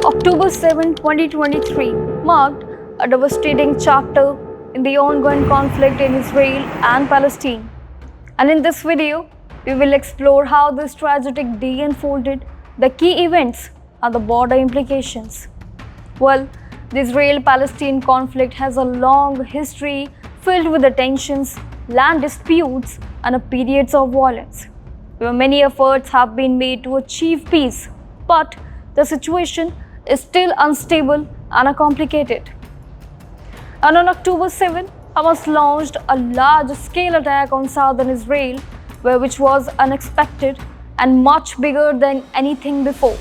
October 7, 2023 marked a devastating chapter in the ongoing conflict in Israel and Palestine. And in this video, we will explore how this tragic day unfolded, the key events, and the border implications. Well, the Israel-Palestine conflict has a long history filled with the tensions, land disputes, and periods of violence, where many efforts have been made to achieve peace, but the situation is still unstable and complicated. And on October 7, Hamas launched a large-scale attack on southern Israel, which was unexpected and much bigger than anything before.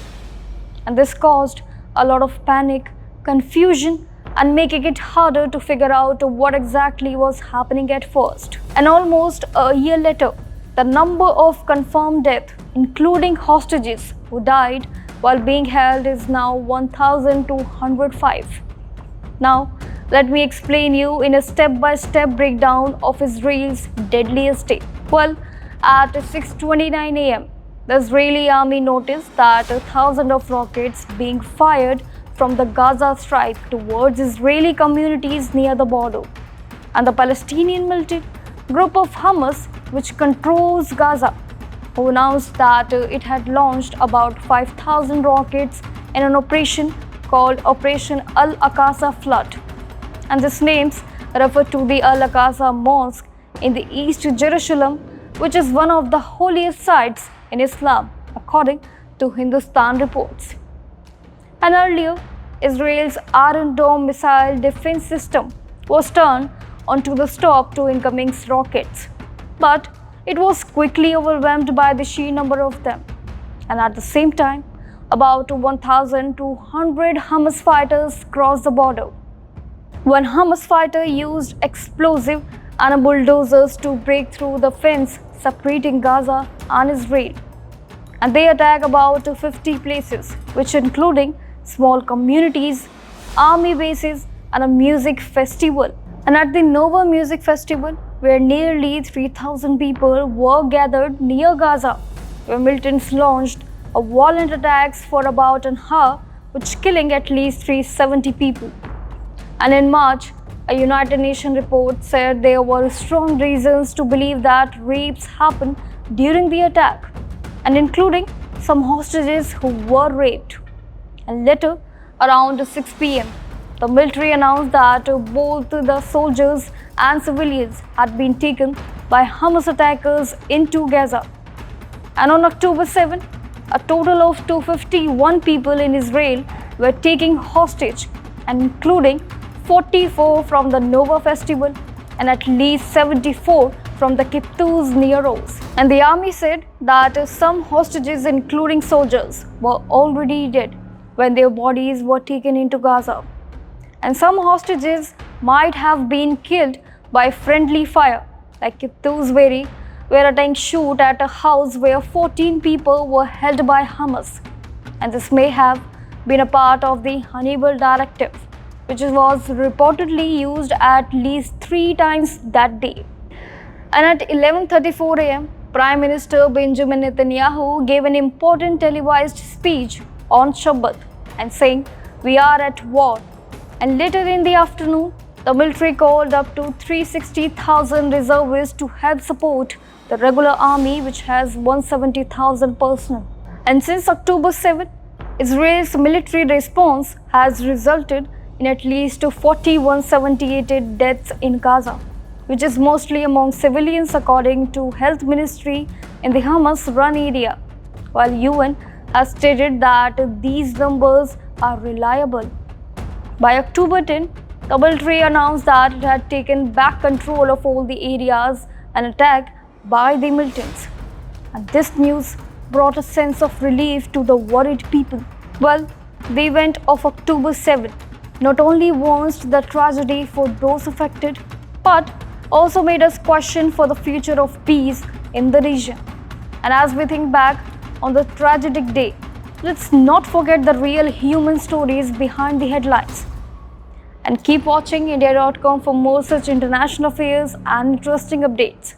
And this caused a lot of panic, confusion, and making it harder to figure out what exactly was happening at first. And almost a year later, the number of confirmed deaths, including hostages who died while being held, is now 1,205. Now, let me explain you in a step-by-step breakdown of Israel's deadliest day. Well, at 6:29 a.m., the Israeli army noticed that 1,000 of rockets being fired from the Gaza Strip towards Israeli communities near the border. And the Palestinian militant group of Hamas, which controls Gaza, who announced that it had launched about 5,000 rockets in an operation called Operation Al-Aqsa Flood. And these names refer to the Al-Aqsa Mosque in the East Jerusalem, which is one of the holiest sites in Islam, according to Hindustan reports. And earlier, Israel's Iron Dome missile defense system was turned onto the stop to incoming rockets, but it was quickly overwhelmed by the sheer number of them. And at the same time, about 1,200 Hamas fighters crossed the border. One Hamas fighter used explosive and bulldozers to break through the fence separating Gaza and Israel. And they attacked about 50 places, which including small communities, army bases, and a music festival. And at the Nova Music Festival, where nearly 3,000 people were gathered near Gaza, where militants launched a violent attacks for about an hour, which killing at least 370 people. And in March, a United Nations report said there were strong reasons to believe that rapes happened during the attack, and including some hostages who were raped. And later, around 6 p.m., the military announced that both the soldiers and civilians had been taken by Hamas attackers into Gaza. And on October 7, a total of 251 people in Israel were taken hostage, and including 44 from the Nova Festival and at least 74 from the Kibbutz near Oz. And the army said that some hostages, including soldiers, were already dead when their bodies were taken into Gaza. And some hostages might have been killed by friendly fire, like Kibbutz where a tank shot at a house where 14 people were held by Hamas. And this may have been a part of the Hannibal Directive, which was reportedly used at least 3 times that day. And at 11:34 a.m., Prime Minister Benjamin Netanyahu gave an important televised speech on Shabbat and saying, "We are at war." And later in the afternoon, the military called up to 360,000 reservists to help support the regular army, which has 170,000 personnel. And since October 7, Israel's military response has resulted in at least 4178 deaths in Gaza, which is mostly among civilians according to Health Ministry in the Hamas-run area, while UN has stated that these numbers are reliable. By October 10, the military announced that it had taken back control of all the areas and attacked by the militants. And this news brought a sense of relief to the worried people. Well, the event of October 7 not only warns the tragedy for those affected, but also made us question for the future of peace in the region. And as we think back on the tragic day, let's not forget the real human stories behind the headlines. And keep watching India.com for more such international affairs and interesting updates.